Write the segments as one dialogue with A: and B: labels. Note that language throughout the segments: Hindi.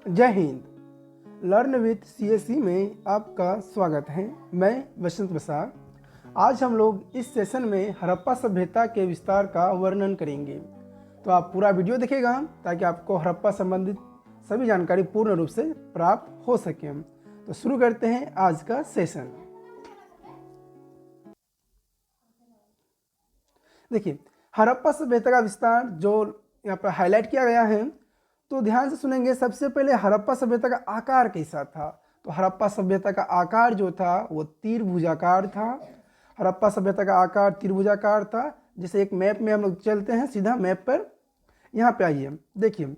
A: जय हिंद। लर्न विथ सीएससी में आपका स्वागत है। मैं वसंत प्रसाद। आज हम लोग इस सेशन में हड़प्पा सभ्यता के विस्तार का वर्णन करेंगे, तो आप पूरा वीडियो देखिएगा ताकि आपको हड़प्पा संबंधित सभी जानकारी पूर्ण रूप से प्राप्त हो सके। तो शुरू करते हैं आज का सेशन। देखिए, हड़प्पा सभ्यता का विस्तार जो यहाँ पर हाईलाइट किया गया है, तो ध्यान से सुनेंगे। सबसे पहले हड़प्पा सभ्यता का आकार कैसा था? तो हड़प्पा सभ्यता का आकार जो था वो त्रिभुजाकार था। हड़प्पा सभ्यता का आकार त्रिभुजाकार था। जैसे एक मैप में हम लोग चलते हैं, सीधा मैप पर यहाँ पे आइए। देखिए,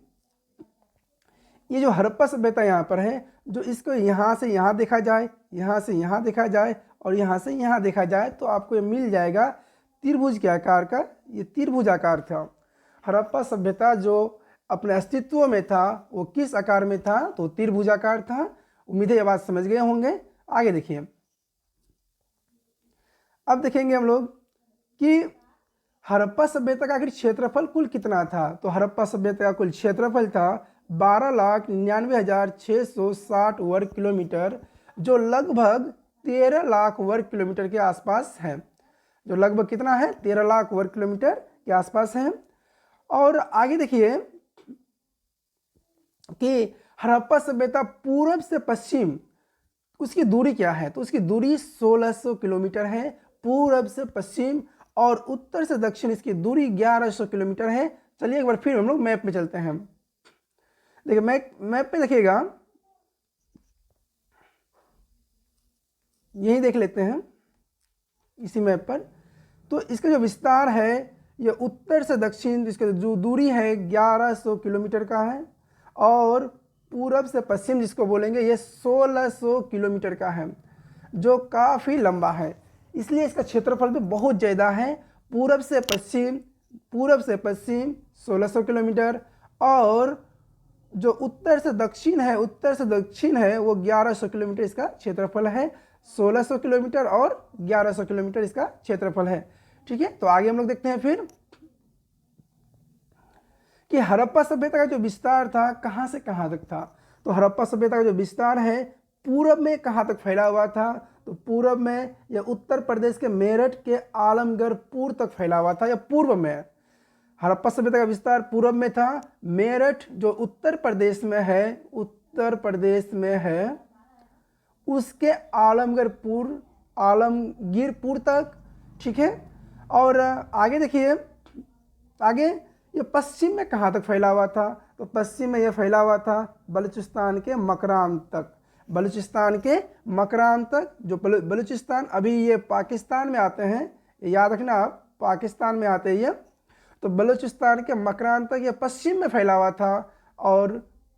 A: ये जो हड़प्पा सभ्यता यहाँ पर है, जो इसको यहाँ से यहाँ देखा जाए, यहाँ से यहाँ देखा जाए और यहाँ से यहाँ देखा जाए, तो आपको ये मिल जाएगा त्रिभुज के आकार का। ये त्रिभुजाकार था। हड़प्पा सभ्यता जो अपने अस्तित्व में था वो किस आकार में था? तो त्रिभुजाकार था। उम्मीद है ये बात समझ गए होंगे। आगे देखिए, अब देखेंगे हम लोग कि हड़प्पा सभ्यता का आखिर क्षेत्रफल कुल कितना था। तो हड़प्पा सभ्यता का कुल क्षेत्रफल था 12,99,660 वर्ग किलोमीटर, जो लगभग 13 लाख वर्ग किलोमीटर के आसपास है। जो लगभग कितना है? 13 लाख वर्ग किलोमीटर के आसपास है। और आगे देखिए कि हड़प्पा सभ्यता पूर्व से पश्चिम उसकी दूरी क्या है? तो उसकी दूरी 1600 किलोमीटर है पूर्व से पश्चिम, और उत्तर से दक्षिण इसकी दूरी 1100 किलोमीटर है। चलिए एक बार फिर हम लोग मैप में चलते हैं। देखिए, मैप पे देखिएगा, यही देख लेते हैं इसी मैप पर। तो इसका जो विस्तार है ये उत्तर से दक्षिण, इसकी जो दूरी है 1100 किलोमीटर का है, और पूरब से पश्चिम जिसको बोलेंगे ये 1600 किलोमीटर का है, जो काफ़ी लंबा है। इसलिए इसका क्षेत्रफल भी बहुत ज़्यादा है। पूरब से पश्चिम 1600 किलोमीटर, और जो उत्तर से दक्षिण है वो 1100 किलोमीटर इसका क्षेत्रफल है। 1600 किलोमीटर और 1100 किलोमीटर इसका क्षेत्रफल है। ठीक है, तो आगे हम लोग देखते हैं फिर कि हड़प्पा सभ्यता का जो विस्तार था कहाँ से कहाँ तक था। तो हड़प्पा सभ्यता का जो विस्तार है पूरब में कहाँ तक फैला हुआ था? तो पूरब में या उत्तर प्रदेश के मेरठ के आलमगरपुर तक फैला हुआ था, या पूर्व में। हड़प्पा सभ्यता का विस्तार पूरब में था। मेरठ जो उत्तर प्रदेश में है, उसके आलमगीरपुर तक। ठीक है, और आगे देखिए, आगे ये पश्चिम में कहाँ तक फैला हुआ था? तो पश्चिम में ये फैला हुआ था बलूचिस्तान के मकरान तक। जो बलूचिस्तान अभी ये पाकिस्तान में आते हैं, याद रखना आप, पाकिस्तान में आते हैं ये। तो बलूचिस्तान के मकरान तक ये पश्चिम में फैला हुआ था, और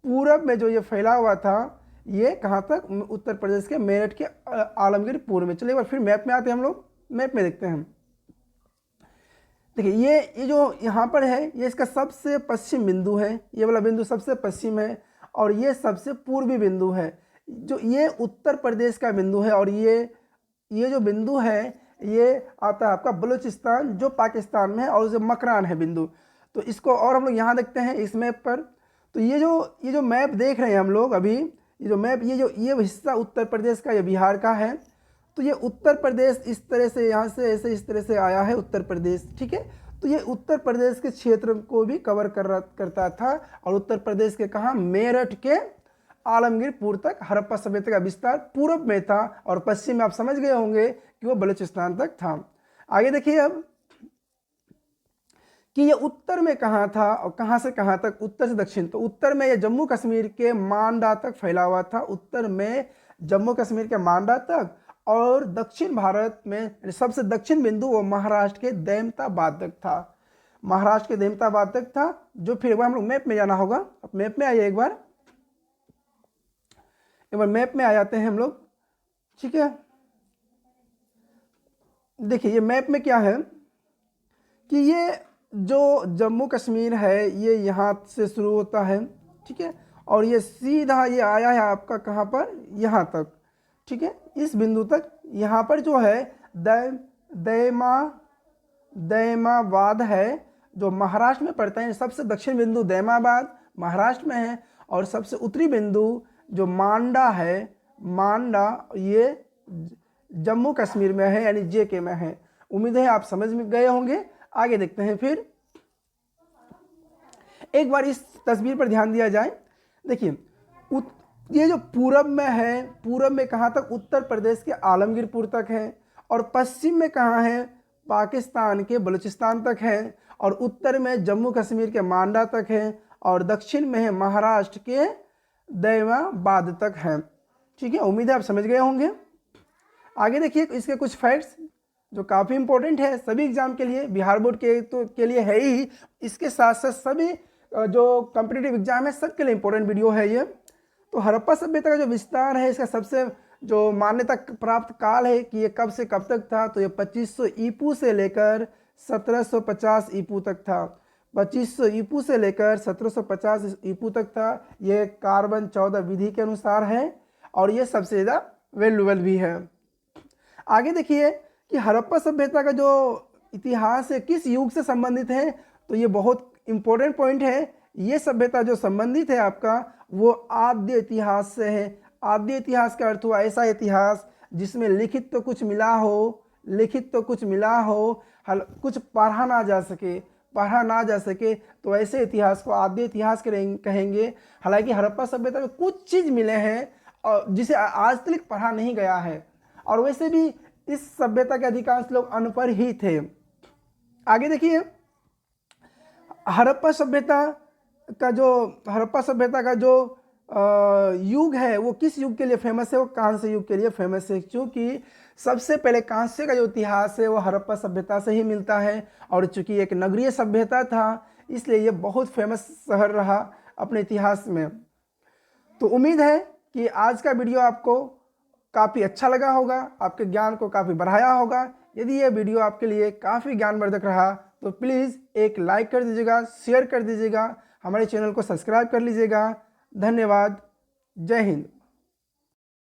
A: पूरब में जो ये फैला हुआ था ये कहाँ तक? उत्तर प्रदेश के मेरठ के आलमगीरपुर में। चलिए एक बार फिर मैप में आते हैं हम लोग, मैप में देखते हैं। देखिए, ये जो यहाँ पर है ये इसका सबसे पश्चिम बिंदु है। ये वाला बिंदु सबसे पश्चिम है, और ये सबसे पूर्वी बिंदु है। जो ये उत्तर प्रदेश का बिंदु है, और ये जो बिंदु है ये आता है आपका बलूचिस्तान जो पाकिस्तान में है, और जो मकरान है बिंदु। तो इसको और हम लोग यहाँ देखते हैं इस मैप पर। तो ये जो मैप देख रहे हैं हम लोग अभी, ये जो मैप, ये हिस्सा उत्तर प्रदेश का, ये बिहार का है। तो ये उत्तर प्रदेश इस तरह से यहाँ से ऐसे इस तरह से आया है उत्तर प्रदेश। ठीक है, तो ये उत्तर प्रदेश के क्षेत्र को भी कवर करता था, और उत्तर प्रदेश के कहाँ? मेरठ के आलमगीरपुर तक हड़प्पा सभ्यता का विस्तार पूर्व में था, और पश्चिम में आप समझ गए होंगे कि वो बलूचिस्तान तक था। आगे देखिए अब कि ये उत्तर में कहाँ था और कहाँ से कहाँ तक? उत्तर से दक्षिण। तो उत्तर में ये जम्मू कश्मीर के मांडा तक फैला हुआ था। उत्तर में जम्मू कश्मीर के मांडा तक, और दक्षिण भारत में सबसे दक्षिण बिंदु वो महाराष्ट्र के दौलताबाद तक था। जो फिर एक बार हम लोग मैप में जाना होगा। अब मैप में आइए, एक बार मैप में आ जाते हैं हम लोग। ठीक है, देखिए ये मैप में क्या है कि ये जो जम्मू कश्मीर है ये यहाँ से शुरू होता है। ठीक है, और ये सीधा ये आया है आपका कहाँ पर? यहाँ तक। ठीक है, इस बिंदु तक। यहाँ पर जो है दैमाबाद है, जो महाराष्ट्र में पड़ता है। सबसे दक्षिण बिंदु दैमाबाद महाराष्ट्र में है, और सबसे उत्तरी बिंदु जो मांडा है, मांडा ये जम्मू कश्मीर में है, यानी JK में है। उम्मीद है आप समझ में गए होंगे। आगे देखते हैं। फिर एक बार इस तस्वीर पर ध्यान दिया जाए। देखिए ये जो पूरब में है, पूरब में कहाँ तक? उत्तर प्रदेश के आलमगीरपुर तक है, और पश्चिम में कहाँ है? पाकिस्तान के बलूचिस्तान तक है, और उत्तर में जम्मू कश्मीर के मांडा तक है, और दक्षिण में है महाराष्ट्र के दैवाबाद तक है। ठीक है, उम्मीद है आप समझ गए होंगे। आगे देखिए इसके कुछ फैक्ट्स जो काफ़ी इंपॉर्टेंट है सभी एग्जाम के लिए, बिहार बोर्ड के तो के लिए है ही, इसके साथ साथ सभी जो कॉम्पिटिटिव एग्जाम है सबके लिए इंपॉर्टेंट वीडियो है ये। तो हड़प्पा सभ्यता का जो विस्तार है, इसका सबसे जो मान्यता प्राप्त काल है कि ये कब से कब तक था, तो ये 2500 ईपू से लेकर 1750 ईपू तक था। 2500 ईपू से लेकर 1750 ईपू तक था। ये कार्बन 14 विधि के अनुसार है, और ये सबसे ज़्यादा वैल्यूएबल भी है। आगे देखिए कि हड़प्पा सभ्यता का जो इतिहास है किस युग से संबंधित है, तो ये बहुत इंपॉर्टेंट पॉइंट है। ये सभ्यता जो संबंधित है आपका वो आद्य इतिहास से है। आद्य इतिहास का अर्थ हुआ ऐसा इतिहास जिसमें लिखित तो कुछ मिला हो, लिखित तो कुछ मिला हो, कुछ पढ़ा ना जा सके, पढ़ा ना जा सके, तो ऐसे इतिहास को आद्य इतिहास कहेंगे। हालांकि हड़प्पा सभ्यता में कुछ चीज़ मिले हैं और जिसे आज तक पढ़ा नहीं गया है, और वैसे भी इस सभ्यता के अधिकांश लोग अनपढ़ ही थे। आगे देखिए हड़प्पा सभ्यता का जो युग है वो किस युग के लिए फेमस है? वो कांस्य युग के लिए फेमस है, क्योंकि सबसे पहले कांस्य का जो इतिहास है वो हड़प्पा सभ्यता से ही मिलता है, और चूंकि एक नगरीय सभ्यता था इसलिए ये बहुत फेमस शहर रहा अपने इतिहास में। तो उम्मीद है कि आज का वीडियो आपको काफ़ी अच्छा लगा होगा, आपके ज्ञान को काफ़ी बढ़ाया होगा। यदि ये वीडियो आपके लिए काफ़ी ज्ञानवर्धक रहा तो प्लीज़ एक लाइक कर दीजिएगा, शेयर कर दीजिएगा, हमारे चैनल को सब्सक्राइब कर लीजिएगा। धन्यवाद। जय हिंद।